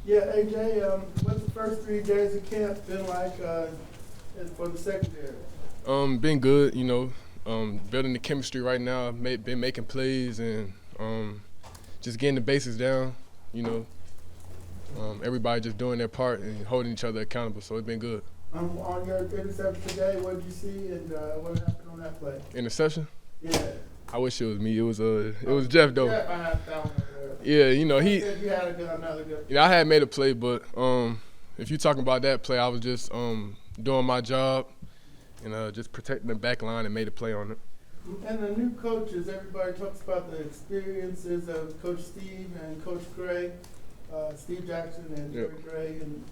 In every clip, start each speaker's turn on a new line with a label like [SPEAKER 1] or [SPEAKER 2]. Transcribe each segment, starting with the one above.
[SPEAKER 1] Yeah, AJ, what's the first 3 days of camp been like for the secondary?
[SPEAKER 2] Been good, building the chemistry right now. Been making plays and just getting the basics down. You know, everybody just doing their part and holding each other accountable. So it's been good.
[SPEAKER 1] On your interception today, what did you see and what happened on that play?
[SPEAKER 2] Interception?
[SPEAKER 1] Yeah.
[SPEAKER 2] I wish it was me. It was Jeff though.
[SPEAKER 1] Jeff, I have that one over there.
[SPEAKER 2] Yeah,
[SPEAKER 1] he said you had another good.
[SPEAKER 2] Yeah, I had made a play, but if you're talking about that play, I was just doing my job and just protecting the back line and made a play on it.
[SPEAKER 1] And the new coaches, everybody talks about the experiences of Coach Steve and Coach Gray, Steve Jackson and Jerry Gray, and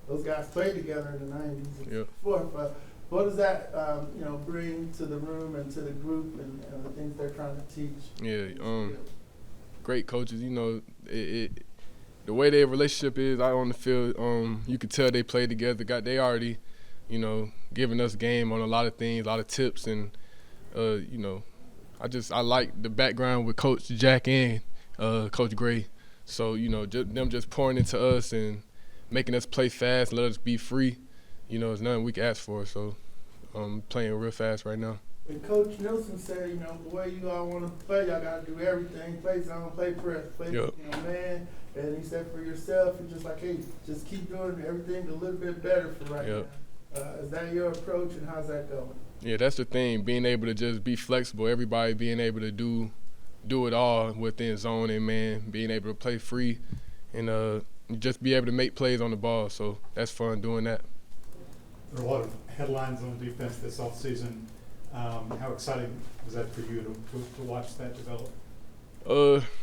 [SPEAKER 1] those guys played together in the 90s and before. But what does that bring to the room and to the group and the things they're trying to teach?
[SPEAKER 2] Yeah, great coaches. The way their relationship is out on the field, you could tell they play together. They already, giving us game on a lot of things, a lot of tips, and I like the background with Coach Jack and Coach Gray. So them just pouring into us and making us play fast, let us be free. It's nothing we can ask for. So I'm playing real fast right now.
[SPEAKER 1] And Coach Nielsen said, the way you all want to play, y'all got to do everything. Play zone, play press, play man. And he said for yourself, it's just like, hey, just keep doing everything a little bit better for right now. Is that your approach, and how's that going?
[SPEAKER 2] Yeah, that's the thing, being able to just be flexible, everybody being able to do it all within zone and man, being able to play free and just be able to make plays on the ball. So that's fun doing that.
[SPEAKER 3] There are a lot of headlines on defense this offseason. How exciting was that for you to watch that develop?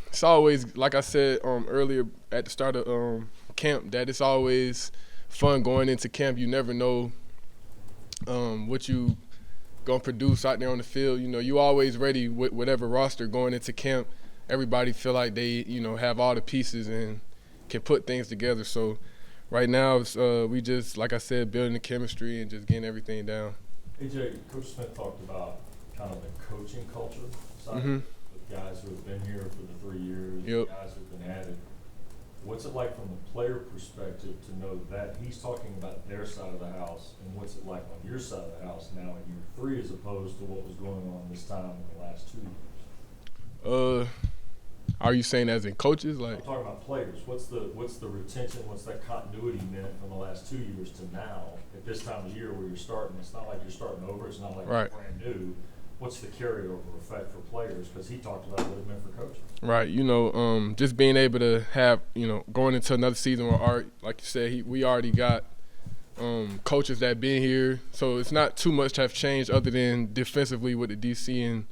[SPEAKER 2] It's always, like I said earlier at the start of camp, that it's always fun going into camp. You never know what you gonna produce out there on the field. You always ready with whatever roster going into camp. Everybody feel like they have all the pieces and can put things together. So right now we just, like I said, building the chemistry and just getting everything down.
[SPEAKER 4] AJ, Coach Smith talked about kind of the coaching culture side with guys who have been here for the 3 years, guys who have been added. What's it like from the player perspective to know that he's talking about their side of the house, and what's it like on your side of the house now in year 3 as opposed to what was going on this time in the last 2 years?
[SPEAKER 2] Are you saying as in coaches?
[SPEAKER 4] I'm talking about players. What's the retention? What's that continuity meant from the last 2 years to now at this time of year where you're starting? It's not like you're starting over. It's not like you're brand new. What's the carryover effect for players? Because he talked about what it meant for coaches.
[SPEAKER 2] Right. Just being able to have, going into another season with Art, like you said, we already got coaches that been here. So it's not too much to have changed other than defensively with the DC and,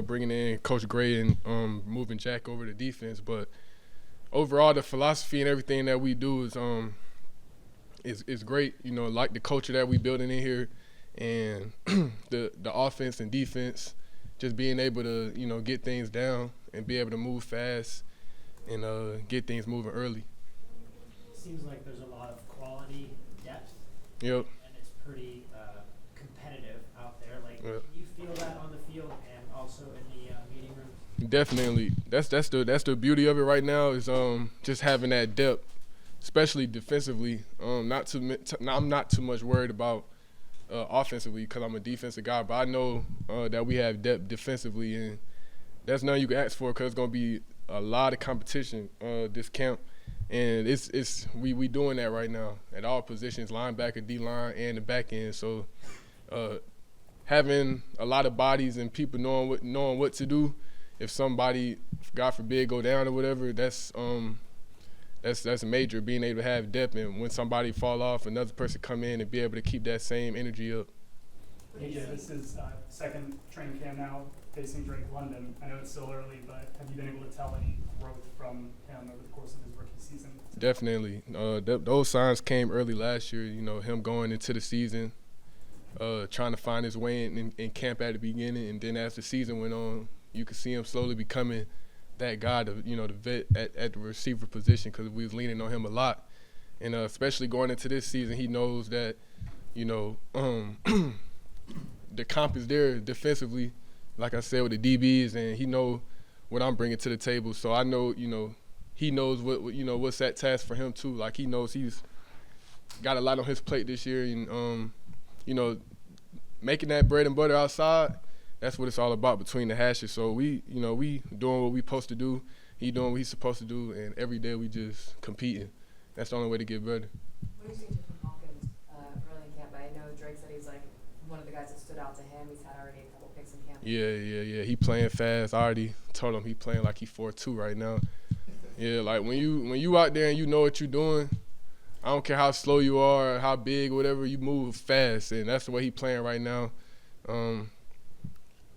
[SPEAKER 2] bringing in Coach Gray and moving Jack over to defense. But overall, the philosophy and everything that we do is great. Like the culture that we building in here and the offense and defense, just being able to, get things down and be able to move fast and get things moving early.
[SPEAKER 5] Seems like there's a lot of quality depth.
[SPEAKER 2] Yep.
[SPEAKER 5] And it's pretty competitive out there. Can you feel that on the field and also in the meeting room?
[SPEAKER 2] Definitely. That's the beauty of it right now is just having that depth, especially defensively. I'm not too much worried about offensively because I'm a defensive guy, but I know that we have depth defensively, and that's nothing you can ask for because it's gonna be a lot of competition this camp, and we doing that right now at all positions, linebacker, D-line, and the back end. So having a lot of bodies and people knowing what to do. If somebody, God forbid, go down or whatever, that's major. Being able to have depth, and when somebody fall off, another person come in and be able to keep that same energy up.
[SPEAKER 6] AJ, this is second training camp now facing Drake London. I know it's still early, but have you been able to tell any growth from him over the course of his rookie season?
[SPEAKER 2] Definitely. Those signs came early last year. Him going into the season, trying to find his way in camp at the beginning, and then as the season went on, you could see him slowly becoming that guy, the vet at the receiver position, because we was leaning on him a lot. And especially going into this season, he knows that, the comp is there defensively, like I said, with the DBs, and he know what I'm bringing to the table. So I know, he knows what's that task for him too. Like he knows he's got a lot on his plate this year, and making that bread and butter outside. That's what it's all about between the hashes. So we doing what we supposed to do. He doing what he's supposed to do, and every day we just competing. That's the only way to get better.
[SPEAKER 7] What do you think from Falcons early in camp? I know Drake said he's like one of the guys that stood out to him. He's had already a couple picks in camp.
[SPEAKER 2] Yeah. He playing fast. I already told him he playing like he 4'2" right now. Yeah, like when you out there and you know what you're doing, I don't care how slow you are, how big, whatever, you move fast, and that's the way he playing right now.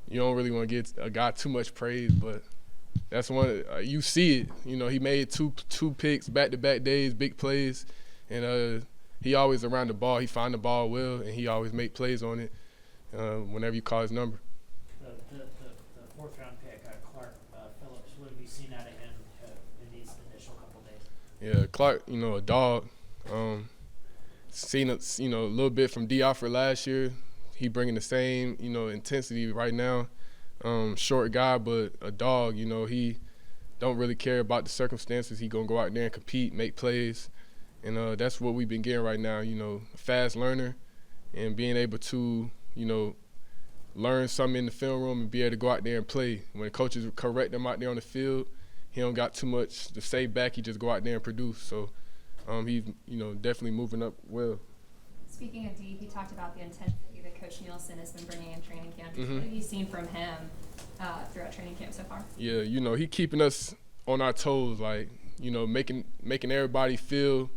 [SPEAKER 2] You don't really want to get a guy too much praise, but that's one you see it. He made two picks back-to-back days, big plays, and he always around the ball. He find the ball well, and he always make plays on it whenever you call his number.
[SPEAKER 5] The fourth round pick, Clark Phillips. What have you seen out of him in these initial couple days?
[SPEAKER 2] Yeah, Clark, a dog. Seen a little bit from D. Alford last year. He bringing the same intensity right now. Short guy, but a dog. He don't really care about the circumstances. He gonna go out there and compete, make plays, and that's what we've been getting right now. A fast learner, and being able to learn something in the film room and be able to go out there and play. When coaches correct him out there on the field, he don't got too much to say back. He just go out there and produce. So he's definitely moving up well.
[SPEAKER 8] Speaking of D, he talked about the intensity that Coach Nielsen has been bringing in training camp.
[SPEAKER 2] Mm-hmm.
[SPEAKER 8] What have you seen from him throughout training camp so far? Yeah,
[SPEAKER 2] he keeping us on our toes, like making everybody feel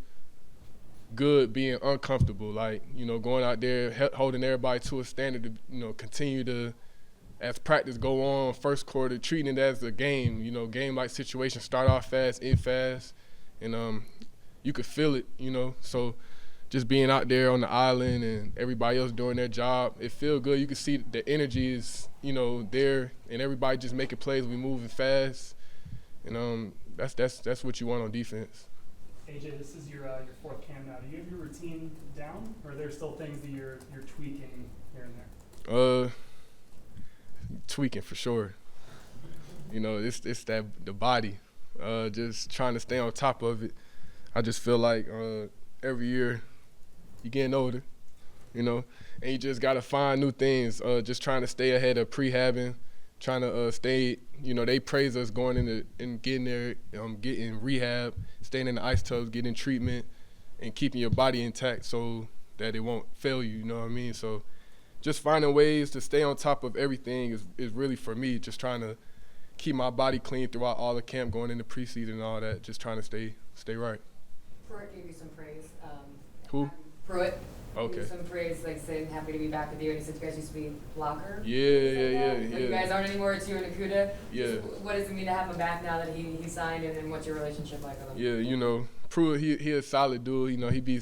[SPEAKER 2] good, being uncomfortable, like going out there holding everybody to a standard to continue to, as practice go on, first quarter, treating it as a game, game-like situation, start off fast, end fast, and you could feel it, so just being out there on the island and everybody else doing their job, it feels good. You can see the energy is, there, and everybody just making plays. We moving fast, and that's what you want on defense.
[SPEAKER 6] AJ, this is your fourth camp now. Do you have your routine down, or are there still things that you're tweaking here and there?
[SPEAKER 2] Tweaking for sure. It's the body. Just trying to stay on top of it. I just feel like every year you're getting older, and you just got to find new things, just trying to stay ahead of prehabbing, trying to stay, they praise us going into and getting there, getting rehab, staying in the ice tubs, getting treatment, and keeping your body intact so that it won't fail you, you know what I mean? So just finding ways to stay on top of everything is really, for me, just trying to keep my body clean throughout all the camp, going into preseason and all that, just trying to stay right.
[SPEAKER 7] Pruitt gave you some praise.
[SPEAKER 2] Who?
[SPEAKER 7] Pruitt.
[SPEAKER 2] Okay.
[SPEAKER 7] Gave you some praise, like saying happy to be back with you, and he said you guys used to be blocker.
[SPEAKER 2] Yeah.
[SPEAKER 7] Like you guys aren't anymore. It's you and Akuda.
[SPEAKER 2] Yeah.
[SPEAKER 7] What does it mean to have him back now that he signed, and what's your relationship like with him?
[SPEAKER 2] Yeah, Pruitt, he a solid dude. He be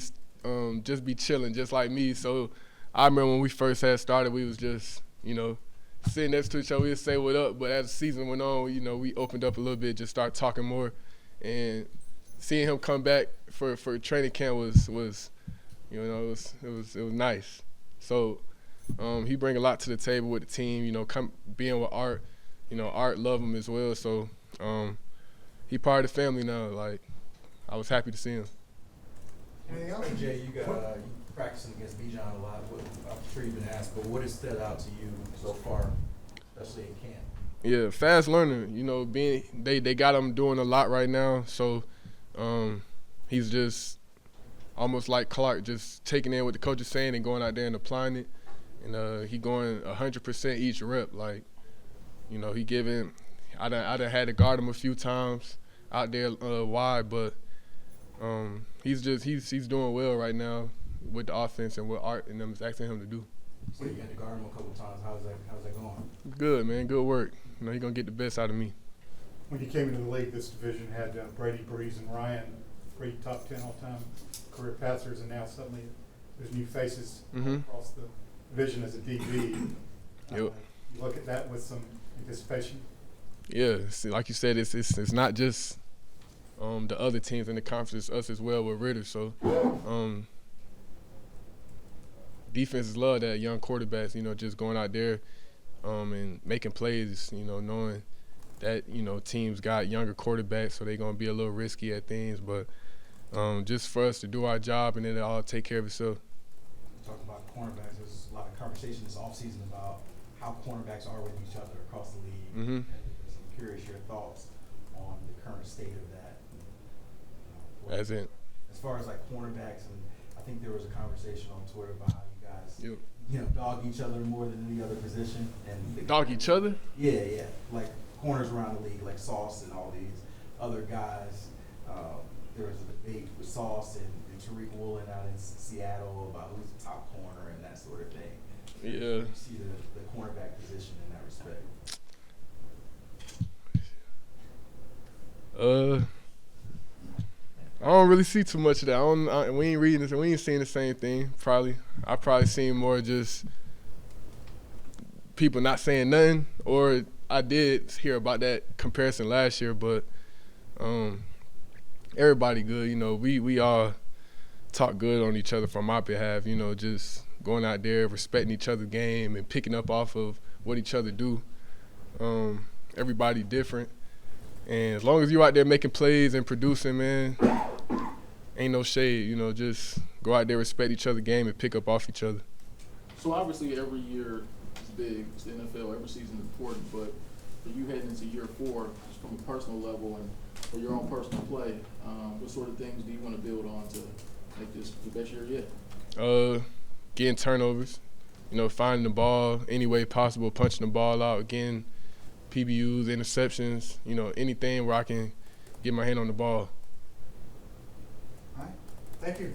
[SPEAKER 2] just be chilling, just like me. So I remember when we first had started, we was just sitting next to each other, we'd say what up. But as the season went on, we opened up a little bit, just started talking more, and seeing him come back for training camp was it was nice. So he bring a lot to the table with the team. Being with Art, Art love him as well. So he part of the family now. Like, I was happy to see him.
[SPEAKER 9] Anything else? Jay, you practicing against Bijan a lot. I'm sure you've been asked, but what has stood out to you so far, especially in camp?
[SPEAKER 2] Yeah, fast learner. They got him doing a lot right now. So he's just almost like Clark, just taking in what the coach is saying and going out there and applying it. And he going 100% each rep. Like, he giving. I done had to guard him a few times out there wide, but he's doing well right now with the offense and what Art and them is asking him to do.
[SPEAKER 9] So you had to guard him a couple times. How's that going?
[SPEAKER 2] Good, man. Good work. He's gonna get the best out of me.
[SPEAKER 3] When you came into the league, this division had Brady, Breeze, and Ryan, 3 top 10 all-time career passers, and now suddenly there's new faces across the division as a DB.
[SPEAKER 2] Yep.
[SPEAKER 3] You look at that with some anticipation.
[SPEAKER 2] Yeah, like you said, it's not just the other teams in the conference, it's us as well with Ritter. So defenses love that young quarterbacks, just going out there and making plays, knowing that, you know, teams got younger quarterbacks, so they're going to be a little risky at things. But just for us to do our job and then it all take care of itself.
[SPEAKER 9] Talking about cornerbacks, there's a lot of conversation this offseason about how cornerbacks are with each other across the league.
[SPEAKER 2] Mm-hmm.
[SPEAKER 9] I'm curious your thoughts on the current state of that.
[SPEAKER 2] As in?
[SPEAKER 9] As far as like cornerbacks, and I think there was a conversation on Twitter about how you guys,
[SPEAKER 2] Yep.
[SPEAKER 9] you know, dog each other more than any other position. And
[SPEAKER 2] Dog each other?
[SPEAKER 9] Yeah. Like corners around the league, like Sauce and all these other guys. There was a debate with Sauce and Tariq Woolen out in Seattle about who's the top corner and that sort of thing.
[SPEAKER 2] Yeah.
[SPEAKER 9] You see the cornerback position in that respect.
[SPEAKER 2] I don't really see too much of that. We ain't reading this. We ain't seeing the same thing. I probably seen more just people not saying nothing, or I did hear about that comparison last year. But everybody good. You know, we all talk good on each other from my behalf. You know, just going out there, respecting each other's game, and picking up off of what each other do. Everybody different. And as long as you out there making plays and producing, man, ain't no shade. You know, just go out there, respect each other's game, and pick up off each other.
[SPEAKER 10] So obviously every year is big. It's the NFL. Every season is important. But for you heading into year 4, just from a personal level and for your own personal play, what sort of things do you want to build on to make this the best year yet?
[SPEAKER 2] Getting turnovers. You know, finding the ball any way possible, punching the ball out, getting PBUs, interceptions, you know, anything where I can get my hand on the ball.
[SPEAKER 3] All right. Thank you.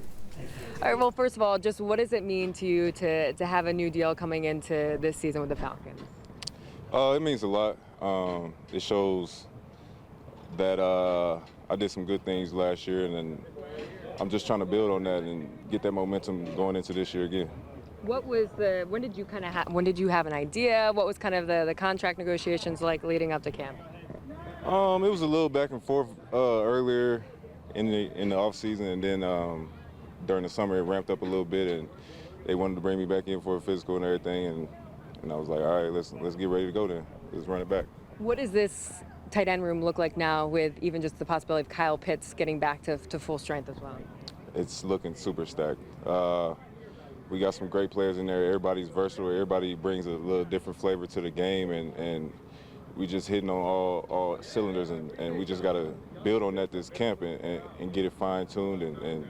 [SPEAKER 7] All right, well, first of all, just what does it mean to you to have a new deal coming into this season with the Falcons?
[SPEAKER 11] It means a lot. It shows that I did some good things last year, and then I'm just trying to build on that and get that momentum going into this year again.
[SPEAKER 7] When did you have an idea? What was kind of the contract negotiations like leading up to camp?
[SPEAKER 11] It was a little back and forth earlier in the off season, and then during the summer it ramped up a little bit, and they wanted to bring me back in for a physical and everything, and I was like, all right, let's get ready to go then. Let's run it back. What
[SPEAKER 7] does this tight end room look like now with even just the possibility of Kyle Pitts getting back to full strength as well?
[SPEAKER 11] It's looking super stacked. We got some great players in there. Everybody's versatile. Everybody brings a little different flavor to the game, and we just hitting on all cylinders, and we just got to build on that this camp and get it fine-tuned and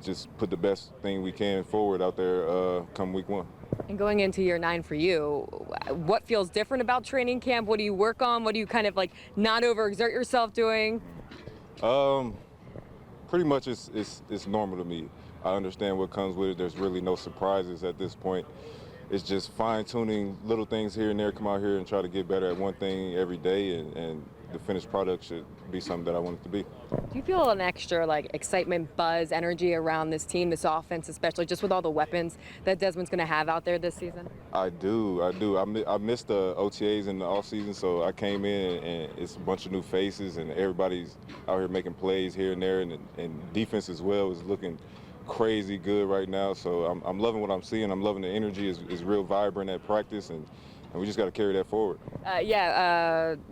[SPEAKER 11] just put the best thing we can forward out there come week 1.
[SPEAKER 7] And going into year 9 for you, what feels different about training camp? What do you work on? What do you kind of like not overexert yourself doing?
[SPEAKER 11] Pretty much it's normal to me. I understand what comes with it. There's really no surprises at this point. It's just fine-tuning little things here and there, come out here and try to get better at one thing every day, and the finished product should be something that I want it to be.
[SPEAKER 7] Do you feel an extra like excitement, buzz, energy around this team, this offense, especially just with all the weapons that Desmond's going to have out there this season?
[SPEAKER 11] I do. I missed the OTAs in the offseason, so I came in and it's a bunch of new faces, and everybody's out here making plays here and there, and defense as well is looking crazy good right now. So I'm loving what I'm seeing. I'm loving the energy. Is real vibrant at practice, and we just got to carry that forward.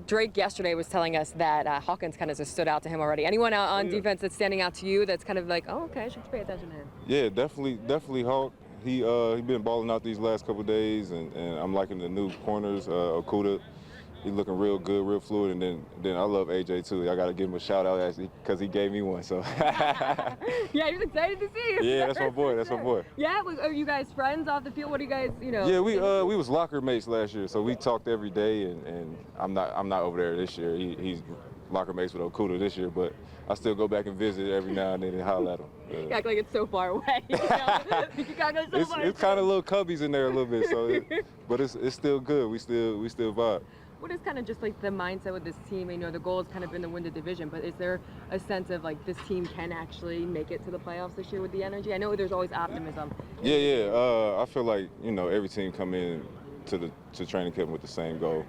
[SPEAKER 7] Drake yesterday was telling us that Hawkins kind of just stood out to him already. Anyone out on defense that's standing out to you that's kind of like, oh, okay, I should pay attention to him?
[SPEAKER 11] Yeah, definitely Hawk. He been balling out these last couple of days, and I'm liking the new corners. Okuda, he's looking real good, real fluid, and then I love AJ too. I got to give him a shout out because he gave me one. So.
[SPEAKER 7] Yeah, he was excited to see you.
[SPEAKER 11] Yeah, that's my boy.
[SPEAKER 7] Yeah, are you guys friends off the field? What do you guys,
[SPEAKER 11] Yeah, we was locker mates last year, so we talked every day, and I'm not over there this year. He's locker mates with Okuda this year, but I still go back and visit every now and then and holler at him.
[SPEAKER 7] You act like it's so far away. You gotta go so far.
[SPEAKER 11] It's kind of little cubbies in there a little bit, so but it's still good. We still vibe.
[SPEAKER 7] What is kind of just like the mindset with this team? The goal has kind of been to win the division, but is there a sense of like this team can actually make it to the playoffs this year with the energy? I know there's always optimism.
[SPEAKER 11] Yeah. I feel like every team come in to training camp with the same goal.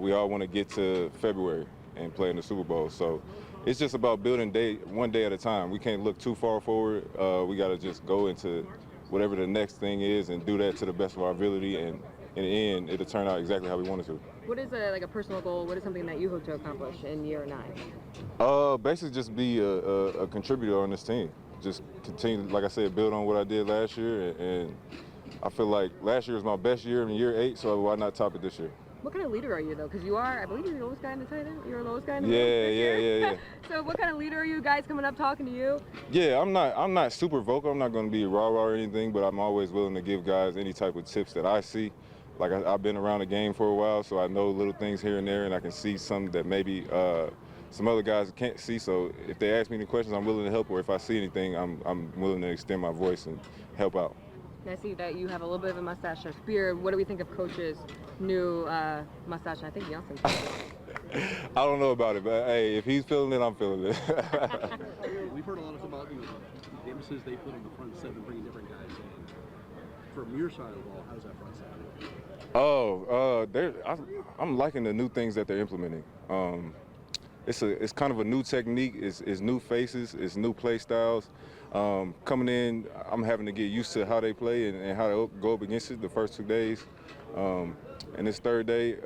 [SPEAKER 11] We all want to get to February and play in the Super Bowl. So it's just about building one day at a time. We can't look too far forward. We got to just go into whatever the next thing is and do that to the best of our ability, and in the end, it'll turn out exactly how we want it to.
[SPEAKER 7] What is a personal goal? What is something that you hope to accomplish in year 9?
[SPEAKER 11] Basically just be a contributor on this team. Just continue, like I said, build on what I did last year, and I feel like last year was my best year in year 8, so why not top it this year?
[SPEAKER 7] What kind of leader are you, though? Because you are, I believe you're the lowest guy in the tight end. You're the lowest guy in the
[SPEAKER 11] Yeah.
[SPEAKER 7] So what kind of leader are you? Guys coming up talking to you?
[SPEAKER 11] Yeah, I'm not super vocal. I'm not going to be rah-rah or anything, but I'm always willing to give guys any type of tips that I see. Like I've been around the game for a while, so I know little things here and there, and I can see some that maybe some other guys can't see. So if they ask me any questions, I'm willing to help, or if I see anything, I'm willing to extend my voice and help out.
[SPEAKER 7] I see that you have a little bit of a mustache or beard. What do we think of Coach's new mustache? And I think Nielsen.
[SPEAKER 11] I don't know about it, but hey, if he's feeling it, I'm feeling it.
[SPEAKER 12] We've heard a lot about the emphasis they put on the front seven, bringing different guys in. From your side of the ball, how's that front seven? I'm liking the new things that they're implementing. It's kind of a new technique. It's new faces. It's new play styles. Coming in, I'm having to get used to how they play and how to go up against it the first 2 days. And this third day,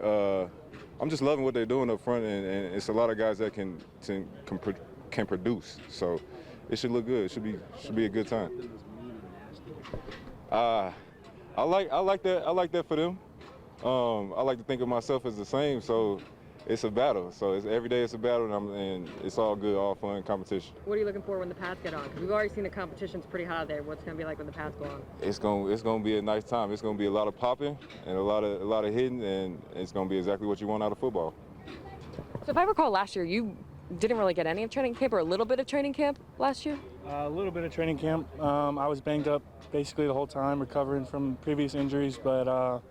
[SPEAKER 12] I'm just loving what they're doing up front, and it's a lot of guys that can produce. So it should look good. It should be a good time. I like that for them. I like to think of myself as the same. So it's a battle. So every day it's a battle, and it's all good, all fun competition.
[SPEAKER 7] What are you looking for when the pads get on? Because we've already seen the competition's pretty hot there. What's going to be like when the pads go on?
[SPEAKER 11] It's gonna be a nice time. It's gonna be a lot of popping and a lot of hitting, and it's gonna be exactly what you want out of football.
[SPEAKER 7] So if I recall last year, you didn't really get any of training camp or a little bit of training camp last year?
[SPEAKER 6] A little bit of training camp. I was banged up basically the whole time, recovering from previous injuries, but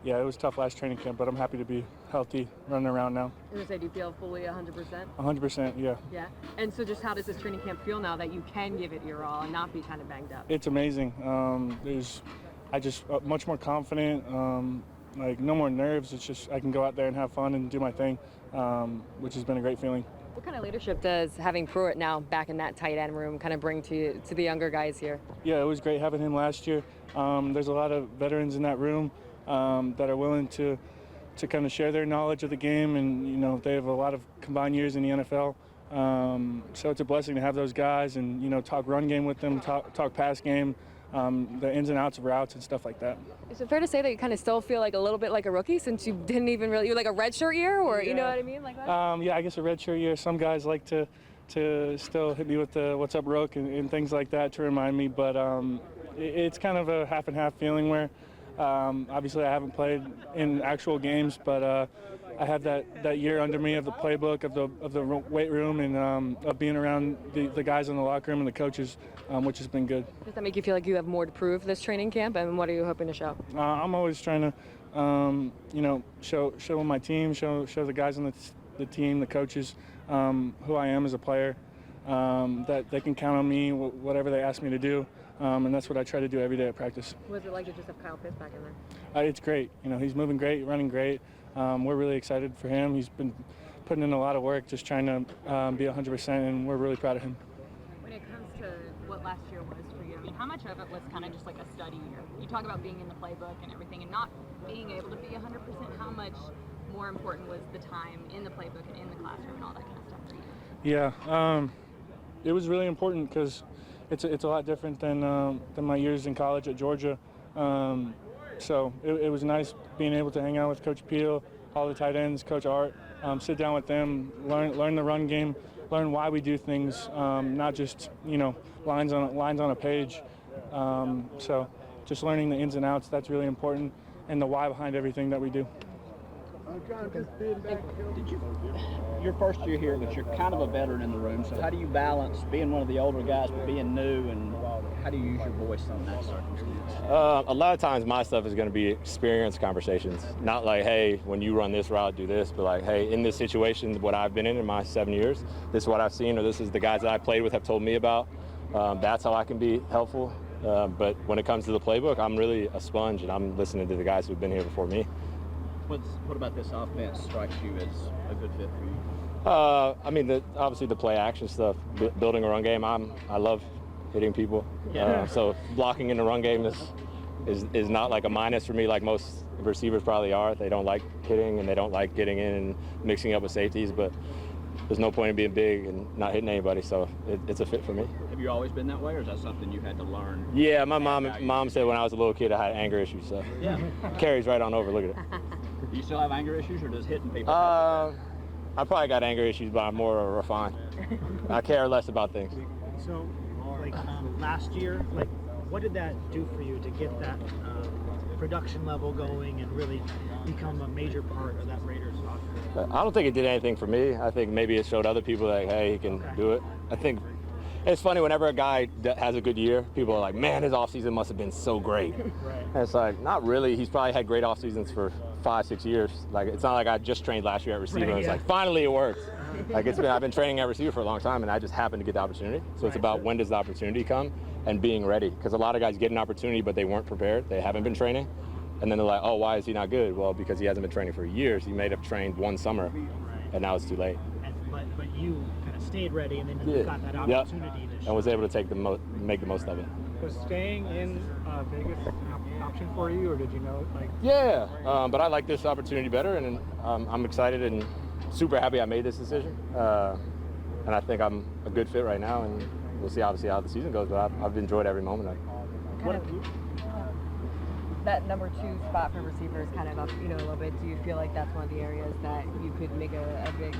[SPEAKER 6] yeah, it was tough last training camp, but I'm happy to be healthy, running around now.
[SPEAKER 7] I was going to say, do you feel fully 100%?
[SPEAKER 6] 100%, yeah.
[SPEAKER 7] Yeah. And so just how does this training camp feel now that you can give it your all and not be kind of banged up?
[SPEAKER 6] It's amazing. I just much more confident, like no more nerves. It's just I can go out there and have fun and do my thing, which has been a great feeling.
[SPEAKER 7] What kind of leadership does having Pruitt now back in that tight end room kind of bring to the younger guys here?
[SPEAKER 6] Yeah, it was great having him last year. There's a lot of veterans in that room that are willing to kind of share their knowledge of the game, and they have a lot of combined years in the NFL. So it's a blessing to have those guys and talk run game with them, talk pass game, the ins and outs of routes and stuff like that.
[SPEAKER 7] Is it fair to say that you kind of still feel like a little bit like a rookie since you didn't even really, you're like a redshirt year, or you know what I mean, like that?
[SPEAKER 6] Yeah, I guess a redshirt year. Some guys like to still hit me with the "What's up, Rook" and things like that to remind me, but it's kind of a half and half feeling where obviously I haven't played in actual games, but I have that year under me of the playbook, of the weight room, and of being around the guys in the locker room and the coaches, which has been good.
[SPEAKER 7] Does that make you feel like you have more to prove this training camp, and what are you hoping to show?
[SPEAKER 6] I'm always trying to, show my team, show the guys on the team, the coaches, who I am as a player, that they can count on me, whatever they ask me to do. And that's what I try to do every day at practice.
[SPEAKER 7] What was it like to just have Kyle Pitts back in there?
[SPEAKER 6] It's great. He's moving great, running great. We're really excited for him. He's been putting in a lot of work, just trying to be 100%, and we're really proud of him.
[SPEAKER 7] When it comes to what last year was for you, I mean, how much of it was kind of just like a study year? You talk about being in the playbook and everything and not being able to be 100%. How much more important was the time in the playbook and in the classroom and all that kind of stuff for you?
[SPEAKER 6] Yeah, it was really important because it's a lot different than my years in college at Georgia. So it was nice being able to hang out with Coach Peel, all the tight ends, Coach Art, sit down with them, learn the run game, learn why we do things, not just lines on a page. So just learning the ins and outs, that's really important, and the why behind everything that we do.
[SPEAKER 12] Your first year here, but you're kind of a veteran in the room, so how do you balance being one of the older guys but being new, and how do you use your voice in that circumstance?
[SPEAKER 13] A lot of times my stuff is going to be experience conversations. Not like, hey, when you run this route, do this, but like, hey, in this situation, what I've been in my 7 years, this is what I've seen, or this is the guys that I played with have told me about. That's how I can be helpful. But when it comes to the playbook, I'm really a sponge, and I'm listening to the guys who've been here before me.
[SPEAKER 12] What about this offense strikes you as a good fit for you?
[SPEAKER 13] I mean, obviously the play action stuff, building a run game. I love hitting people. So blocking in the run game is not like a minus for me like most receivers probably are. They don't like hitting and they don't like getting in and mixing up with safeties, but there's no point in being big and not hitting anybody, so it's a fit for me.
[SPEAKER 14] Have you always been that way, or is that something you had to learn?
[SPEAKER 13] Yeah, my mom said when I was a little kid I had anger issues, so
[SPEAKER 14] Yeah.
[SPEAKER 13] carries right on over. Look at it.
[SPEAKER 14] Do you still have anger issues, or does hitting people?
[SPEAKER 13] I probably got anger issues, but I'm more refined. I care less about things.
[SPEAKER 5] So, like last year, like what did that do for you to get that production level going and really become a major part of that Raiders offense?
[SPEAKER 13] I don't think it did anything for me. I think maybe it showed other people like, hey, he can do it. I think it's funny whenever a guy has a good year, people are like, man, his offseason must have been so great.
[SPEAKER 5] Right.
[SPEAKER 13] And it's like, not really. He's probably had great off seasons for 5-6 years. Like, it's not like I just trained last year at receiver.
[SPEAKER 5] Right,
[SPEAKER 13] It's
[SPEAKER 5] yeah.
[SPEAKER 13] like, finally it works. Like, I've been training at receiver for a long time, and I just happened to get the opportunity. So it's about when does the opportunity come and being ready. Because a lot of guys get an opportunity, but they weren't prepared. They haven't been training. And then they're like, oh, why is he not good? Well, because he hasn't been training for years. He may have trained one summer, and now it's too late.
[SPEAKER 5] But you kind of stayed ready, and then you got that opportunity to
[SPEAKER 13] And was able to make the most of it.
[SPEAKER 6] Was staying in Vegas an option for you, or did you know, like?
[SPEAKER 13] Yeah, but I like this opportunity better, and I'm excited and super happy I made this decision. And I think I'm a good fit right now, and we'll see obviously how the season goes, but I've enjoyed every moment of it.
[SPEAKER 7] Kind of, that number 2 spot for receivers kind of up, a little bit. Do you feel like that's one of the areas that you could make a big,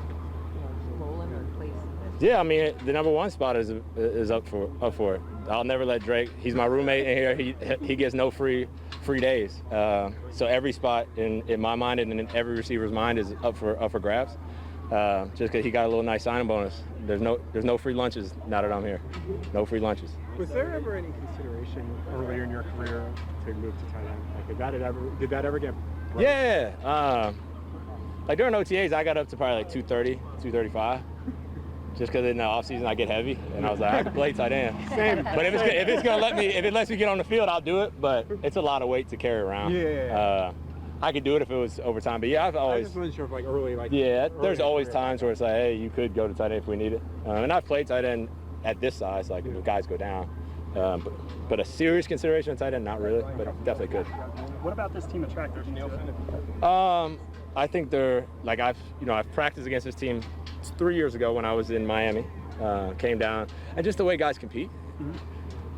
[SPEAKER 7] role in or place?
[SPEAKER 13] Yeah, I mean, the number 1 spot is up for it. I'll never let Drake. He's my roommate in here. He gets no free days. So every spot in my mind and in every receiver's mind is up for grabs. Just because he got a little nice signing bonus. There's no free lunches now that I'm here. No free lunches.
[SPEAKER 6] Was there ever any consideration earlier in your career to move to tight end? Like, did that ever get? Right?
[SPEAKER 13] Yeah. Like during OTAs, I got up to probably like 230, 235. Just because in the offseason I get heavy, and I was like, I can play tight end.
[SPEAKER 6] Same.
[SPEAKER 13] But if it lets me get on the field, I'll do it. But it's a lot of weight to carry around.
[SPEAKER 6] Yeah.
[SPEAKER 13] I could do it if it was overtime. But yeah, I've always.
[SPEAKER 6] I just wasn't sure if like early, like.
[SPEAKER 13] Yeah, there's
[SPEAKER 6] early
[SPEAKER 13] always
[SPEAKER 6] career.
[SPEAKER 13] times where it's like, hey, you could go to tight end if we need it. And I've played tight end at this size, like if guys go down. But a serious consideration of tight end, not really, but definitely could.
[SPEAKER 6] What about this team attracts Nielsen?
[SPEAKER 13] I think they're like I've practiced against this team 3 years ago when I was in Miami. Came down, and just the way guys compete.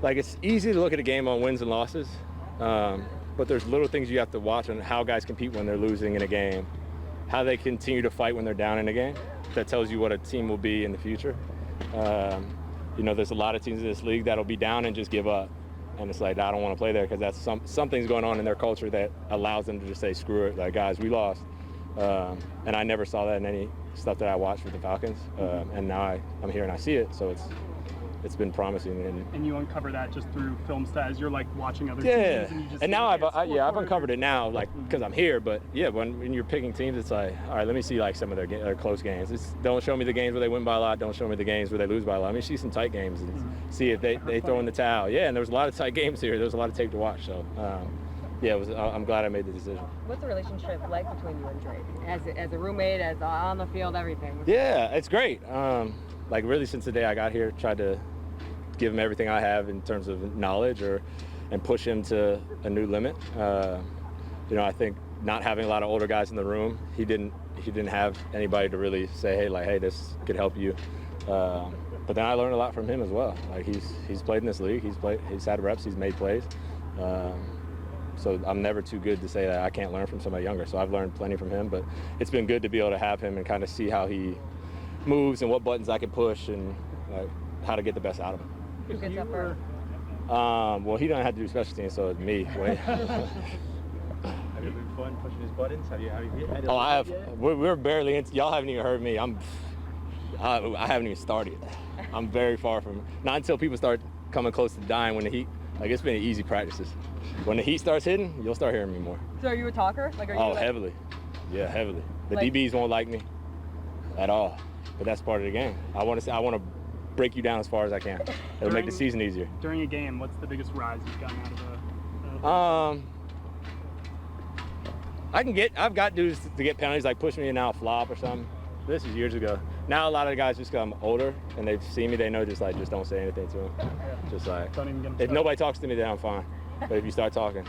[SPEAKER 13] Like it's easy to look at a game on wins and losses, but there's little things you have to watch on how guys compete when they're losing in a game, how they continue to fight when they're down in a game. That tells you what a team will be in the future. There's a lot of teams in this league that'll be down and just give up. And it's like, I don't want to play there because that's something's going on in their culture that allows them to just say, screw it, like, guys, we lost. And I never saw that in any stuff that I watched with the Falcons. And now I'm here and I see it, so it's been promising.
[SPEAKER 6] And you uncover that just through film stats. You're like watching other teams. And you just
[SPEAKER 13] and now I've uncovered it now, like because I'm here. But yeah, when you're picking teams, it's like, all right, let me see like some of their close games. Don't show me the games where they win by a lot. Don't show me the games where they lose by a lot. Let me see some tight games and see if they throw in the towel. Yeah, and there was a lot of tight games here. There was a lot of tape to watch. So yeah, I'm glad I made the decision.
[SPEAKER 7] What's the relationship like between you and Drake? As a roommate, as on the field, everything?
[SPEAKER 13] Yeah, it's great. Like really since the day I got here, tried to give him everything I have in terms of knowledge and push him to a new limit. I think not having a lot of older guys in the room, he didn't have anybody to really say, hey, this could help you. But then I learned a lot from him as well. Like he's played in this league, he's had reps, he's made plays. So I'm never too good to say that I can't learn from somebody younger. So I've learned plenty from him, but it's been good to be able to have him and kind of see how he moves and what buttons I can push and how to get the best out of him.
[SPEAKER 7] Who gets up first?
[SPEAKER 13] Well, he doesn't have to do special teams, so it's me.
[SPEAKER 14] Have you been fun pushing his buttons? Have you
[SPEAKER 13] I have. We're barely in. Y'all haven't even heard me. I haven't even started. I'm very far from. Not until people start coming close to dying when the heat. Like it's been easy practices. When the heat starts hitting, you'll start hearing me more.
[SPEAKER 7] So are you a talker? Like, are you
[SPEAKER 13] heavily. Yeah, heavily. The DBs won't like me at all, but that's part of the game. I want to break you down as far as I can. It'll make the season easier.
[SPEAKER 6] During a game, what's the biggest rise you've gotten out of
[SPEAKER 13] I've got dudes to get penalties, like push me and now flop or something. This is years ago. Now a lot of the guys just come older and they've seen me, they know just don't say anything to them. Just like, if nobody talks to me, then I'm fine. But if you start talking,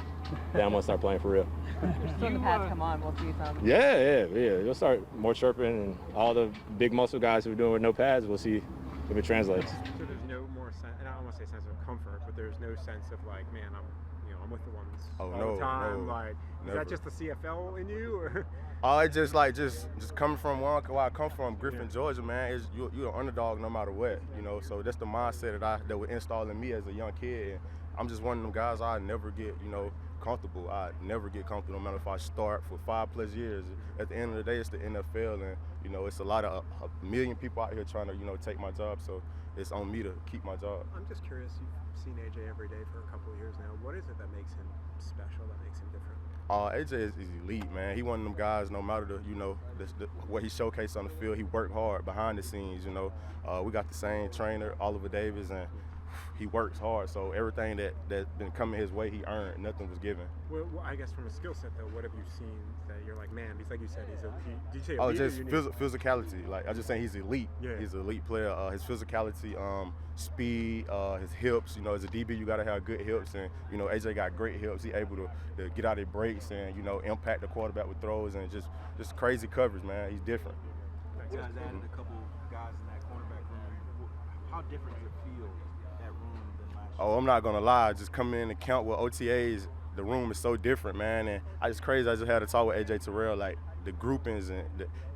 [SPEAKER 13] then I'm gonna start playing for real.
[SPEAKER 7] When the pads come on, we'll see some.
[SPEAKER 13] Yeah. You'll start more chirping, and all the big muscle guys who are doing with no pads, we'll see if it translates.
[SPEAKER 15] So there's no more sense, and I don't want to say sense of comfort, but there's no sense of like, man, I'm with the ones all the time.
[SPEAKER 16] No,
[SPEAKER 15] like,
[SPEAKER 16] never.
[SPEAKER 15] Is that just the CFL in you, or?
[SPEAKER 16] It's just coming from where I come from, Griffin, Georgia, man. Is you're an underdog no matter what, So that's the mindset that would install in me as a young kid. And I'm just one of them guys. I never get comfortable. I never get comfortable, no matter if I start for 5+ years. At the end of the day, it's the NFL, and it's a lot of a million people out here trying to take my job. So it's on me to keep my job.
[SPEAKER 15] I'm just curious. You've seen AJ every day for a couple of years now. What is it that makes him special? That makes him different?
[SPEAKER 16] AJ is elite, man. He one of them guys. No matter what he showcased on the field, he worked hard behind the scenes. We got the same trainer, Oliver Davis, and he works hard. So everything that's been coming his way, he earned. Nothing was given.
[SPEAKER 15] Well, I guess from a skill set though, what have you seen that you're like, man? Because like you said, did you say elite?
[SPEAKER 16] Just physicality. Like I just saying, he's elite.
[SPEAKER 15] Yeah.
[SPEAKER 16] He's an elite player. His physicality, speed, his hips. As a DB, you gotta have good hips, and AJ got great hips. He able to get out of breaks and impact the quarterback with throws, and just crazy coverage, man. He's different.
[SPEAKER 14] You guys added a couple guys in that cornerback room. How different does it feel, that room, than last year?
[SPEAKER 16] I'm not gonna lie. Just coming in and count with OTAs, the room is so different, man. And it's crazy. I just had a talk with AJ Terrell, like the groupings and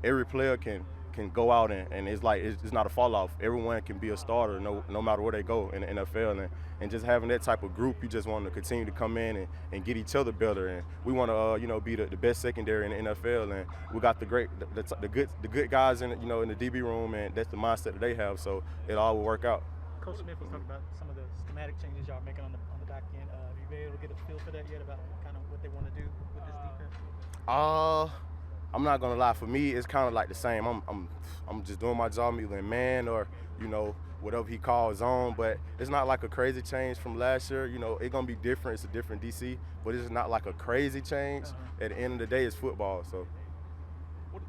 [SPEAKER 16] every player can go out and it's like it's not a fall off. Everyone can be a starter, no matter where they go in the NFL. And just having that type of group, you just want to continue to come in and get each other better. And we want to be the best secondary in the NFL. And we got the good guys in in the DB room, and that's the mindset that they have. So it all will work out.
[SPEAKER 5] Coach Smith was talking about some of the schematic changes y'all are making on the back end. Have you been able to get a feel for that yet, about kind of what they want to do with this defense?
[SPEAKER 16] I'm not gonna lie. For me, it's kind of like the same. I'm just doing my job, either in man or whatever he calls on. But it's not like a crazy change from last year. It's gonna be different. It's a different DC, but it's not like a crazy change. At the end of the day, it's football. So.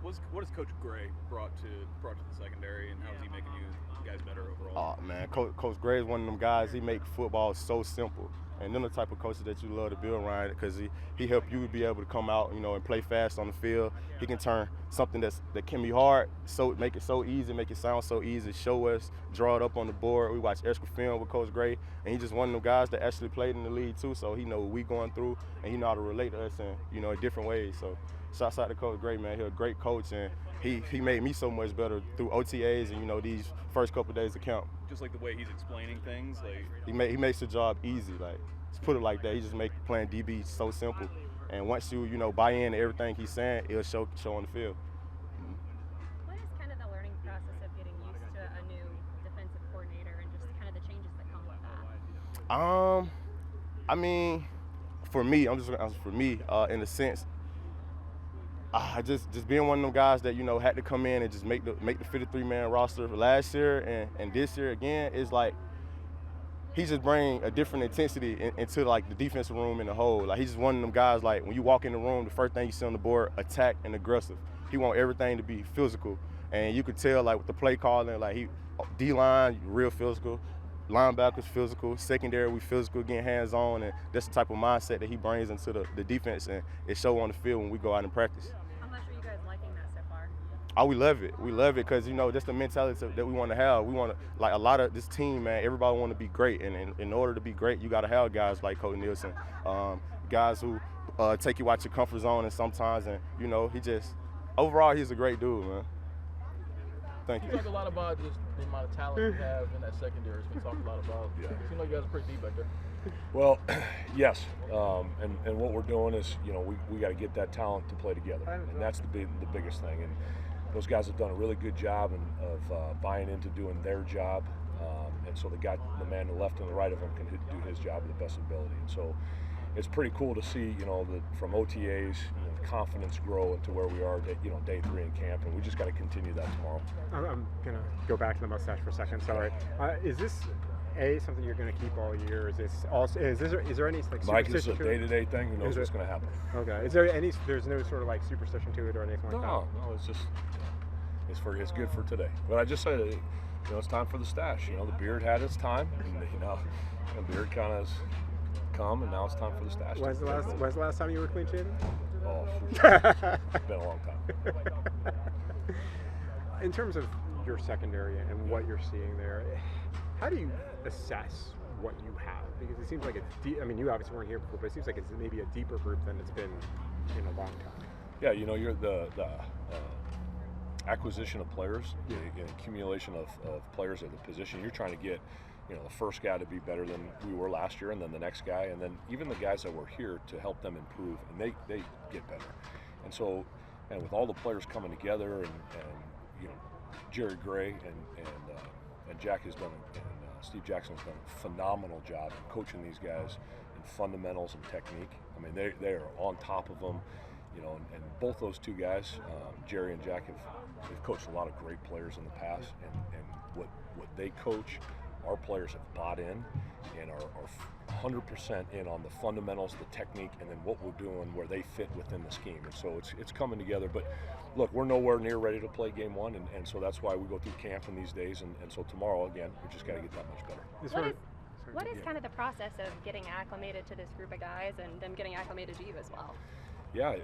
[SPEAKER 14] What has Coach Gray brought to the secondary, and how is he making you guys better overall?
[SPEAKER 16] Oh man, Coach Gray is one of them guys. He make football so simple, and then the type of coaches that you love to build around, because he help you be able to come out, and play fast on the field. He can turn something that can be hard, so make it so easy, make it sound so easy. Show us, draw it up on the board. We watch extra film with Coach Gray, and he just one of them guys that actually played in the league too. So he know what we going through, and he know how to relate to us in in different ways. So. Shouts out to Coach Gray, man. He's a great coach, and he made me so much better through OTAs and these first couple of days of camp.
[SPEAKER 14] Just like the way he's explaining things, like
[SPEAKER 16] he makes the job easy. Like, let's put it like that. He just make playing DB so simple, and once you buy into everything he's saying, it'll show on the field.
[SPEAKER 7] What is kind of the learning process of getting used to a new defensive coordinator and just kind of the changes that come with that?
[SPEAKER 16] I mean, for me, in a sense. Just being one of them guys that had to come in and just make the 53-man roster for last year and this year again is like he just bring a different intensity into like the defensive room in the whole. Like he's just one of them guys, like when you walk in the room, the first thing you see on the board, attack and aggressive. He want everything to be physical, and you could tell like with the play calling, like he D-line real physical, linebackers physical, secondary we physical, getting hands on, and that's the type of mindset that he brings into the defense, and it show on the field when we go out and practice.
[SPEAKER 7] How much are you guys liking that so far?
[SPEAKER 16] We love it. We love it because that's the mentality that we want to have. We want to, like a lot of this team, man. Everybody want to be great, and in order to be great, you got to have guys like Coach Nielsen, guys who take you out your comfort zone, and sometimes, and he just overall he's a great dude, man. Thank you.
[SPEAKER 17] You talk a lot about just the amount of talent you have in that secondary. It's been talked a lot about. Yeah. It seems like you guys are pretty deep back there.
[SPEAKER 18] Well, yes, and what we're doing is, we got to get that talent to play together, and that's the biggest thing. And those guys have done a really good job of buying into doing their job, and so the man to the left and the right of them can do his job to the best ability. And so it's pretty cool to see, that from OTAs, the confidence grow into where we are, day 3 in camp, and we just got to continue that tomorrow.
[SPEAKER 15] I'm gonna go back to the mustache for a second. Sorry. Is this something you're gonna keep all year? Is this also? Is there any like?
[SPEAKER 18] Mike, this is a day-to-day thing. Who knows what's gonna happen?
[SPEAKER 15] Okay. Is there any? There's no sort of like superstition to it or anything like that.
[SPEAKER 18] No. It's just it's good for today. But I just said, it's time for the stash. The beard had its time, and the beard kind of come, and now it's time for the stash.
[SPEAKER 15] When's the last time you were clean shaven?
[SPEAKER 18] Oh, it's been a long time.
[SPEAKER 15] In terms of your secondary and what you're seeing there, how do you assess what you have? Because it seems like it's I mean, you obviously weren't here before, but it seems like it's maybe a deeper group than it's been in a long time.
[SPEAKER 18] Yeah, you know, you're the acquisition of players, the accumulation of players at the position. You're trying to get, you know, the first guy to be better than we were last year, and then the next guy, and then even the guys that were here to help them improve, and they get better. And so, and with all the players coming together, and you know, Jerry Gray and Jack has done, and Steve Jackson's done a phenomenal job in coaching these guys in fundamentals and technique. I mean, they are on top of them, you know, and both those two guys, Jerry and Jack, they've coached a lot of great players in the past, and what they coach, our players have bought in and are 100% in on the fundamentals, the technique, and then what we're doing where they fit within the scheme. And so it's coming together. But look, we're nowhere near ready to play game one, and so that's why we go through camp in these days. And so tomorrow, again, we just got to get that much better.
[SPEAKER 19] What is kind of the process of getting acclimated to this group of guys and them getting acclimated to you as well?
[SPEAKER 18] Yeah,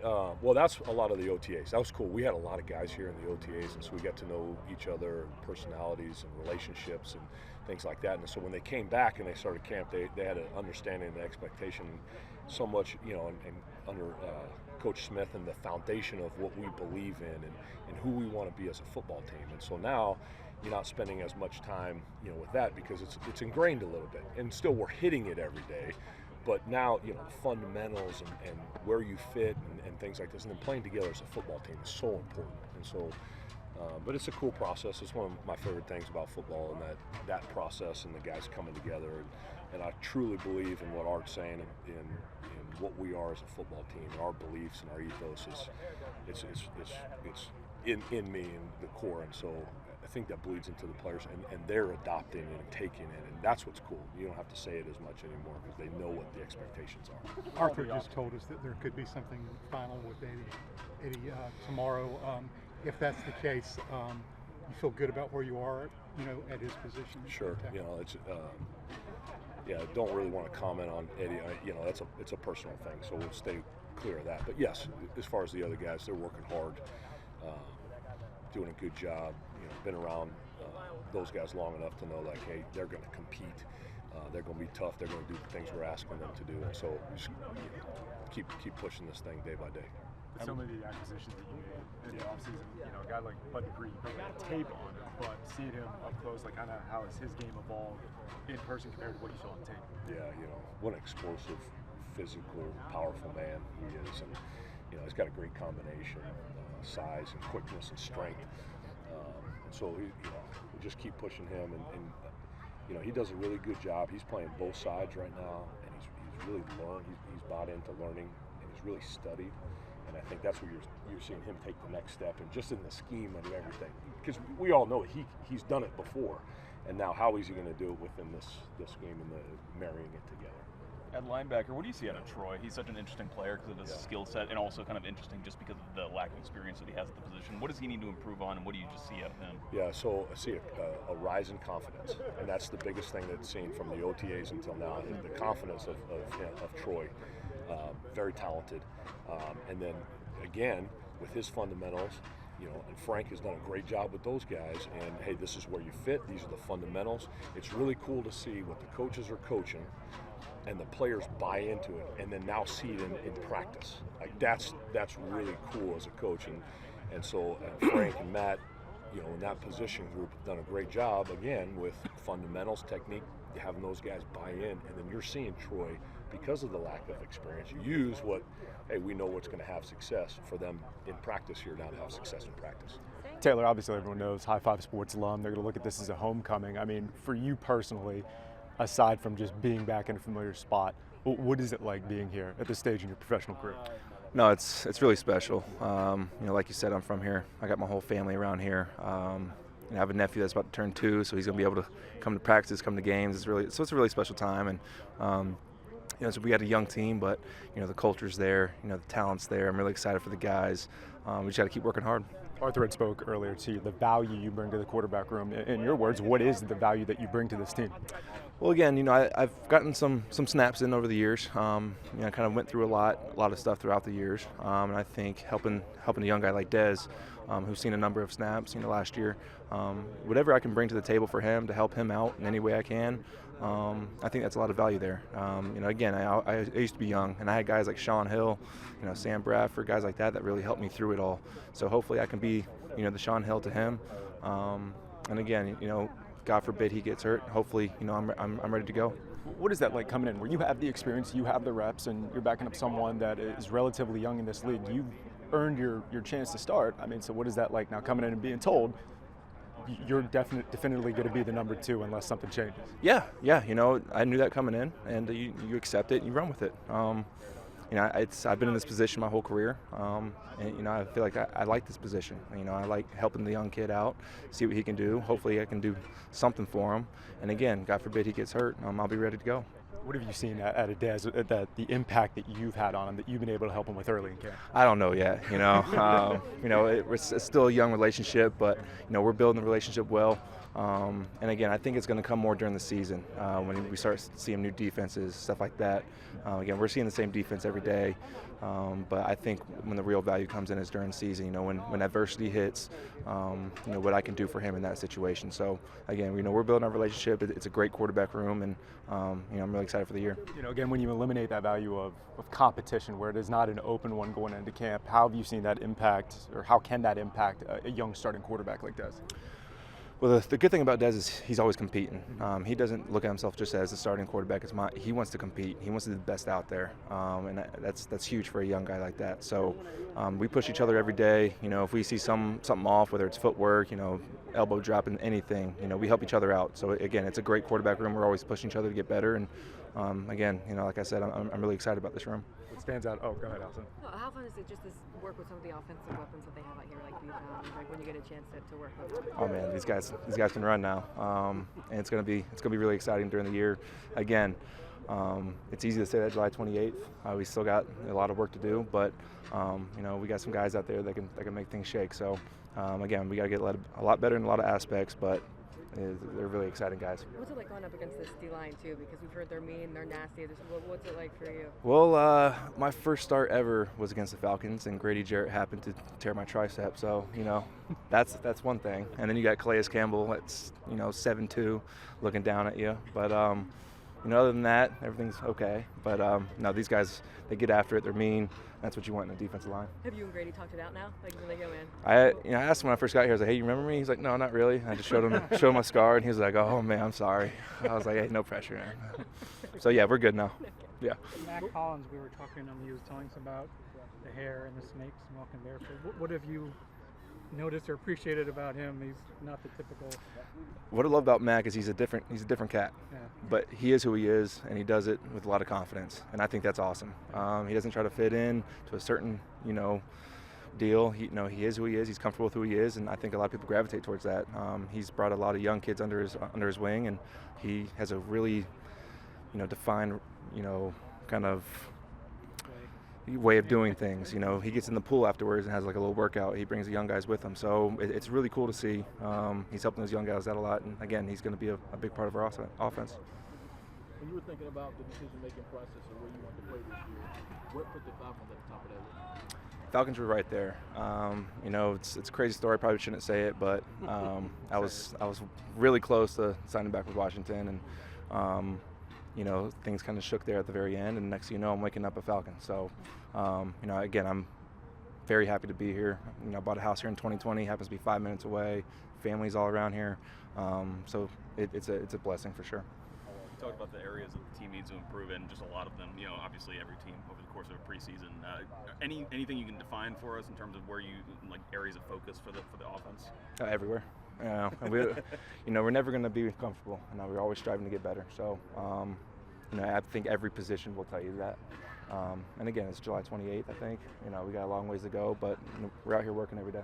[SPEAKER 18] well, that's a lot of the OTAs. That was cool. We had a lot of guys here in the OTAs, and so we got to know each other, and personalities and relationships and things like that. And so when they came back and they started camp, they had an understanding and an expectation so much, you know, and under Coach Smith and the foundation of what we believe in and who we want to be as a football team. And so now you're not spending as much time, you know, with that because it's ingrained a little bit. And still we're hitting it every day. But now, you know, fundamentals and where you fit and things like this, and then playing together as a football team is so important. And so, but it's a cool process. It's one of my favorite things about football, and that process and the guys coming together. And I truly believe in what Art's saying in what we are as a football team, and our beliefs and our ethos it's in me and the core. And so I think that bleeds into the players, and they're adopting and taking it, and that's what's cool. You don't have to say it as much anymore because they know what the expectations are.
[SPEAKER 3] Arthur just told us that there could be something final with Eddie tomorrow. If that's the case, you feel good about where you are, you know, at his position?
[SPEAKER 18] Sure. You know, it's yeah. I don't really want to comment on Eddie. You know, it's a personal thing, so we'll stay clear of that. But yes, as far as the other guys, they're working hard, doing a good job. You know, been around those guys long enough to know, like, hey, they're going to compete. They're going to be tough. They're going to do the things we're asking them to do. And so just, you know, keep pushing this thing day by day.
[SPEAKER 15] With so many of the acquisitions that you made in the offseason, you know, a guy like Bud Dupree, you probably had tape on him, but seeing him up close, like, kind of how has his game evolved in person compared to what you saw on tape?
[SPEAKER 18] Yeah, you know, what an explosive, physical, powerful man he is. And, you know, he's got a great combination, size and quickness and strength. And so, we just keep pushing him. And, you know, he does a really good job. He's playing both sides right now, and he's really learned. He's bought into learning, and he's really studied. And I think that's where you're seeing him take the next step, and just in the scheme of everything. Because we all know he's done it before, and now how is he going to do it within this scheme and marrying it together?
[SPEAKER 20] At linebacker, what do you see out of Troy? He's such an interesting player because of his skill set, and also kind of interesting just because of the lack of experience that he has at the position. What does he need to improve on, and what do you just see out of him?
[SPEAKER 18] Yeah, so I see a rise in confidence, and that's the biggest thing that's seen from the OTAs until now, is the confidence of Troy. Very talented. And then, again, with his fundamentals, you know, and Frank has done a great job with those guys, and hey, this is where you fit, these are the fundamentals. It's really cool to see what the coaches are coaching and the players buy into it, and then now see it in practice. Like, that's really cool as a coach. And so Frank and Matt, you know, in that position group have done a great job, again, with fundamentals, technique, having those guys buy in, and then you're seeing Troy, because of the lack of experience, use what, hey, we know what's going to have success for them in practice here now to have success in practice.
[SPEAKER 15] Taylor, obviously everyone knows, High Five Sports alum, they're going to look at this as a homecoming. I mean, for you personally, aside from just being back in a familiar spot, what is it like being here at this stage in your professional career?
[SPEAKER 21] No, it's really special. You know, like you said, I'm from here. I got my whole family around here. I have a nephew that's about to turn 2, so he's going to be able to come to practice, come to games. It's a really special time. And you know, so we had a young team, but you know, the culture's there. You know, the talent's there. I'm really excited for the guys. We just got to keep working hard.
[SPEAKER 15] Arthur had spoke earlier to you, the value you bring to the quarterback room. In your words, what is the value that you bring to this team?
[SPEAKER 21] Well, again, I've gotten some snaps in over the years. I kind of went through a lot of stuff throughout the years, and I think helping a young guy like Dez, who's seen a number of snaps, last year, whatever I can bring to the table for him to help him out in any way I can, I think that's a lot of value there. Again, I used to be young, and I had guys like Sean Hill, Sam Bradford, guys like that really helped me through it all. So hopefully I can be, the Sean Hill to him. And again, God forbid he gets hurt. Hopefully, I'm ready to go.
[SPEAKER 15] What is that like coming in, where you have the experience, you have the reps, and you're backing up someone that is relatively young in this league? You've earned your chance to start. I mean, so what is that like now coming in and being told you're definitively going to be the number 2 unless something changes? Yeah. I knew that coming in, and you accept it and you run with it. I've been in this position my whole career, and I feel like I like this position. I like helping the young kid out, see what he can do. Hopefully I can do something for him. And again, God forbid he gets hurt, I'll be ready to go. What have you seen at a Dez, that the impact that you've had on him, that you've been able to help him with early in camp? I don't know yet. It's still a young relationship, but we're building the relationship well. And again, I think it's going to come more during the season when we start seeing new defenses, stuff like that. Again, we're seeing the same defense every day, but I think when the real value comes in is during the season. When adversity hits, what I can do for him in that situation. So again, we're building our relationship. It's a great quarterback room, and I'm really excited for the year. Again, when you eliminate that value of competition, where it is not an open one going into camp, how have you seen that impact, or how can that impact a young starting quarterback like Dez? Well, the good thing about Dez is he's always competing. He doesn't look at himself just as a starting quarterback. He wants to compete. He wants to be the best out there, and that's huge for a young guy like that. So we push each other every day. If we see something off, whether it's footwork, elbow dropping, anything, we help each other out. So again, it's a great quarterback room. We're always pushing each other to get better. And again, like I said, I'm really excited about this room. What stands out? Oh, go ahead, Allison.
[SPEAKER 1] How fun is it just to work with some of the offensive weapons that they have out here, like when you get a chance to work with them? Oh man, these guys can run now, and it's gonna be really exciting during the year. Again, it's easy to say that July 28th. We still got a lot of work to do, but we got some guys out there that can make things shake. So again, we got to get a lot better in a lot of aspects, but they're really exciting guys. What's it like going up against this D-line too? Because we've heard they're mean, they're nasty. What's it like for you? Well, my first start ever was against the Falcons, and Grady Jarrett happened to tear my tricep. So that's one thing. And then you got Calais Campbell, that's 7'2", looking down at you. But other than that, everything's okay. But no, these guys, they get after it. They're mean. That's what you want in a defensive line. Have you and Grady talked it out now, like when they go in? I asked him when I first got here. I was like, "Hey, you remember me?" He's like, "No, not really." I just showed him my scar, and he was like, "Oh man, I'm sorry." I was like, "Hey, no pressure, man." So yeah, we're good now. Yeah.
[SPEAKER 22] Matt Collins, we were talking to him. He was telling us about the hair and the snakes and walking barefoot. What have you noticed or appreciated about him? He's not the typical.
[SPEAKER 21] What I love about Mac is he's a different cat,
[SPEAKER 22] yeah.
[SPEAKER 21] But he is who he is, and he does it with a lot of confidence, and I think that's awesome. He doesn't try to fit in to a certain deal. He is who he is. He's comfortable with who he is, and I think a lot of people gravitate towards that. He's brought a lot of young kids under his wing, and he has a really defined kind of way of doing things. He gets in the pool afterwards and has like a little workout. He brings the young guys with him, so it's really cool to see. He's helping those young guys out a lot, and again, he's going to be a big part of our offense.
[SPEAKER 17] When you were thinking about the decision-making process of where you want to play this year, what put the Falcons at the top of that list?
[SPEAKER 21] Falcons were right there. It's a crazy story. I probably shouldn't say it, but I was really close to signing back with Washington, and things kind of shook there at the very end, and next thing you know, I'm waking up a Falcon. So, again, I'm very happy to be here. I bought a house here in 2020, happens to be 5 minutes away, family's all around here. So it's a blessing for sure.
[SPEAKER 20] You talked about the areas that the team needs to improve in, just a lot of them, obviously every team over the course of a preseason. Anything you can define for us in terms of where you, like, areas of focus for the offense?
[SPEAKER 21] Everywhere. We're never going to be comfortable. We're always striving to get better. So, I think every position will tell you that. And again, it's July 28th, I think. We got a long ways to go, but we're out here working every day.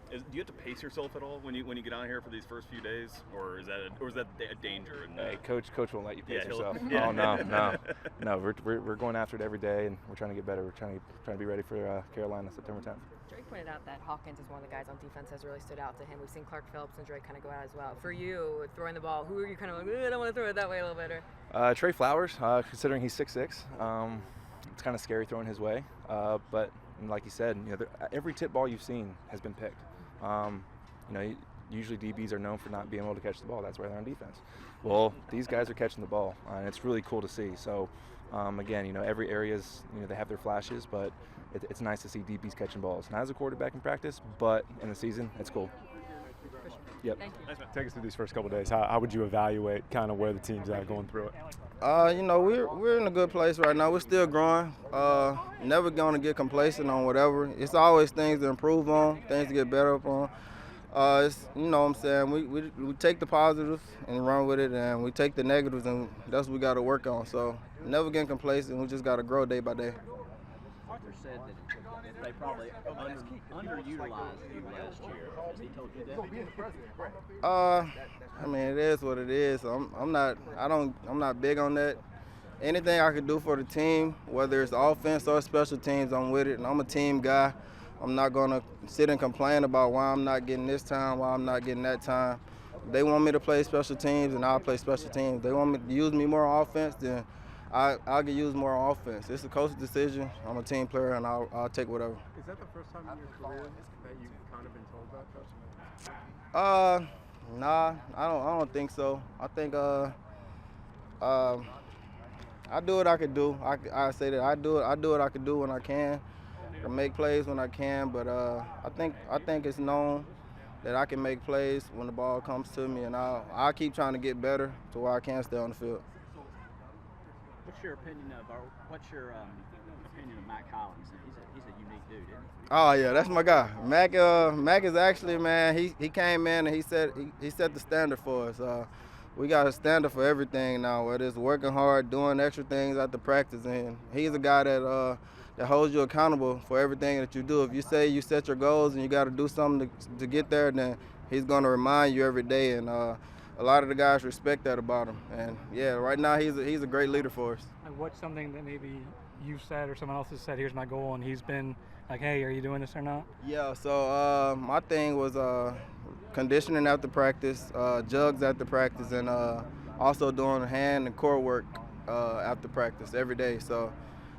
[SPEAKER 20] Do you have to pace yourself at all when you get out here for these first few days, or is that a danger?
[SPEAKER 21] Hey, coach won't let you pace yourself.
[SPEAKER 20] Yeah.
[SPEAKER 21] Oh no. We're going after it every day, and we're trying to get better. We're trying to be ready for Carolina September 10th.
[SPEAKER 4] pointed out that Hawkins is one of the guys on defense has really stood out to him. We've seen Clark Phillips and Drake kind of go out as well. For you, throwing the ball, who are you kind of like, I don't want to throw it that way a little better?
[SPEAKER 1] Trey Flowers, considering he's 6'6", it's kind of scary throwing his way. But like you said, every tip ball you've seen has been picked. Usually DBs are known for not being able to catch the ball. That's why they're on defense. Well, these guys are catching the ball, and it's really cool to see. So, again, every area's, they have their flashes, but it's nice to see DBs catching balls. Not as a quarterback in practice, but in the season, it's cool. Yep.
[SPEAKER 15] Take us through these first couple of days. How would you evaluate kind of where the team's at going through it?
[SPEAKER 8] We're in a good place right now. We're still growing. Never going to get complacent on whatever. It's always things to improve on, things to get better upon. You know what I'm saying? We take the positives and run with it, and we take the negatives, and that's what we got to work on. So never getting complacent. We just got to grow day by day.
[SPEAKER 17] Arthur said that they probably underutilized you last year. Has he told you that?
[SPEAKER 8] I mean, it is what it is. I'm not big on that. Anything I can do for the team, whether it's offense or special teams, I'm with it. And I'm a team guy. I'm not going to sit and complain about why I'm not getting this time, why I'm not getting that time. If they want me to play special teams, and I'll play special teams. If they want me to use me more on offense, then I'll get used more on offense. It's a coach's decision. I'm a team player, and I'll take whatever.
[SPEAKER 15] Is that the first time in your career that you've kind of been told that, Coach?
[SPEAKER 8] Nah, I don't think so. I think I do what I can do. I say that I do what I can do when I can. I make plays when I can, but I think it's known that I can make plays when the ball comes to me, and I'll keep trying to get better to where I can stay on the field.
[SPEAKER 17] What's your opinion of Matt Collins? He's a unique dude, isn't he?
[SPEAKER 8] Oh yeah, that's my guy. Mac is actually, man. He came in and he set the standard for us. We got a standard for everything now, whether it's working hard, doing extra things after practice, and he's a guy that holds you accountable for everything that you do. If you say you set your goals and you got to do something to get there, then he's going to remind you every day, and a lot of the guys respect that about him. And yeah, right now he's a great leader for us.
[SPEAKER 22] What's something that maybe you've said or someone else has said, here's my goal, and he's been like, hey, are you doing this or not?
[SPEAKER 8] Yeah, so my thing was conditioning after practice, jugs after practice, and also doing hand and core work after practice every day. So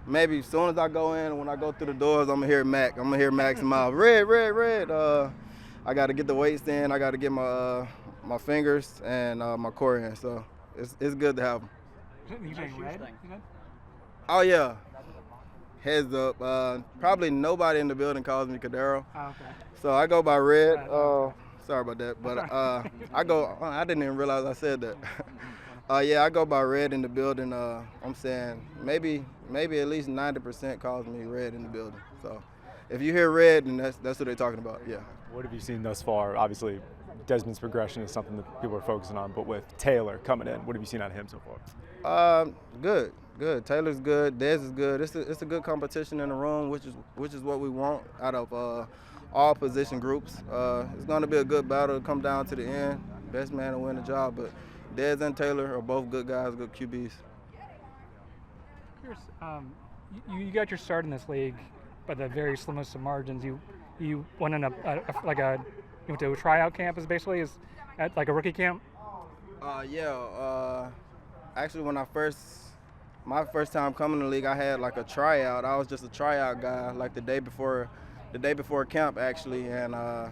[SPEAKER 8] maybe as soon as I go in, when I go through the doors, I'm going to hear Mac. I'm going to hear Mac's mouth, red, red, red. I got to get the weights in. I got to get my fingers and my core in. So it's good to have them.
[SPEAKER 22] You saying red?
[SPEAKER 8] Oh, yeah. Heads up. Probably nobody in the building calls me Terrell.
[SPEAKER 22] Oh, okay.
[SPEAKER 8] So I go by red. Sorry about that. But I didn't even realize I said that. Yeah, I go by red in the building. I'm saying maybe at least 90% calls me red in the building. So if you hear red, then that's what they're talking about, yeah.
[SPEAKER 15] What have you seen thus far? Obviously, Desmond's progression is something that people are focusing on, but with Taylor coming in, what have you seen out of him so far?
[SPEAKER 8] Good. Taylor's good. Dez is good. It's a good competition in the room, which is what we want out of all position groups. It's going to be a good battle to come down to the end. Best man to win the job, but Dez and Taylor are both good guys, good QBs.
[SPEAKER 22] You got your start in this league by the very slimmest of margins. You went in you went to a tryout camp, basically at like a rookie camp.
[SPEAKER 8] Actually, when my first time coming to the league, I had like a tryout. I was just a tryout guy, like the day before camp actually, and I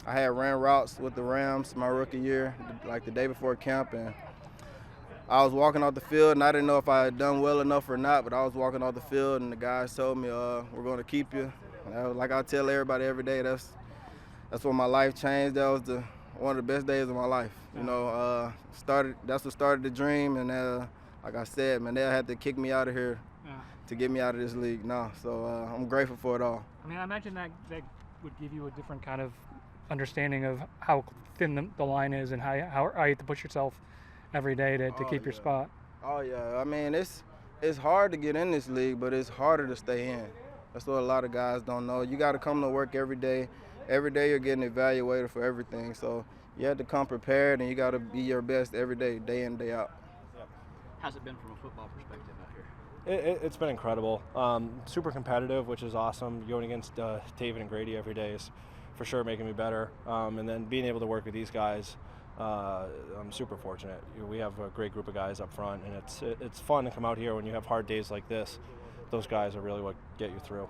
[SPEAKER 8] had ran routes with the Rams my rookie year, like the day before camp, and I was walking off the field, and I didn't know if I had done well enough or not, but I was walking off the field, and the guys told me, we're going to keep you. And like I tell everybody every day, that's when my life changed. That was one of the best days of my life. You know, that's what started the dream, and like I said, man, they'll have to kick me out of here to get me out of this league now. So I'm grateful for it all.
[SPEAKER 22] I mean, I imagine that would give you a different kind of understanding of how thin the line is and how you have to push yourself every day to keep your spot.
[SPEAKER 8] Oh, yeah. I mean, it's hard to get in this league, but it's harder to stay in. That's what a lot of guys don't know. You got to come to work every day. Every day you're getting evaluated for everything. So you have to come prepared, and you got to be your best every day, day in, day out.
[SPEAKER 17] How's it been from a football perspective out here?
[SPEAKER 9] It's been incredible. Super competitive, which is awesome. Going against David and Grady every day is for sure making me better. And then being able to work with these guys, I'm super fortunate. We have a great group of guys up front, and it's fun to come out here when you have hard days like this. Those guys are really what get you through.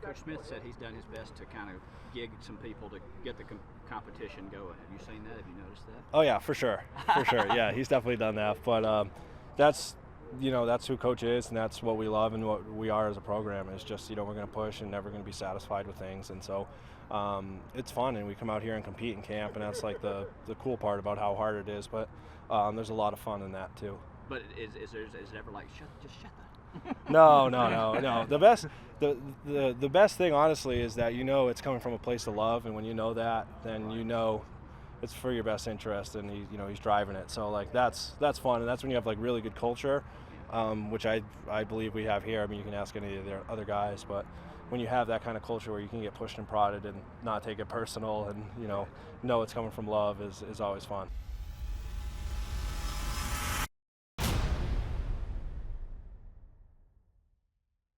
[SPEAKER 17] Coach Smith said he's done his best to kind of gig some people to get the competition going. Have you seen that? Have you noticed that?
[SPEAKER 9] Oh yeah, for sure, for sure. Yeah, he's definitely done that. But that's who Coach is, and that's what we love and what we are as a program. Is just we're going to push and never going to be satisfied with things, and so it's fun. And we come out here and compete in camp, and that's like the cool part about how hard it is. But there's a lot of fun in that too.
[SPEAKER 17] But is it ever like just shut that?
[SPEAKER 9] No. The best thing, honestly, is that it's coming from a place of love, and when you know that, then it's for your best interest, and he's driving it. So like that's fun, and that's when you have like really good culture, which I believe we have here. I mean, you can ask any of the other guys, but when you have that kind of culture where you can get pushed and prodded and not take it personal, and know it's coming from love is always fun.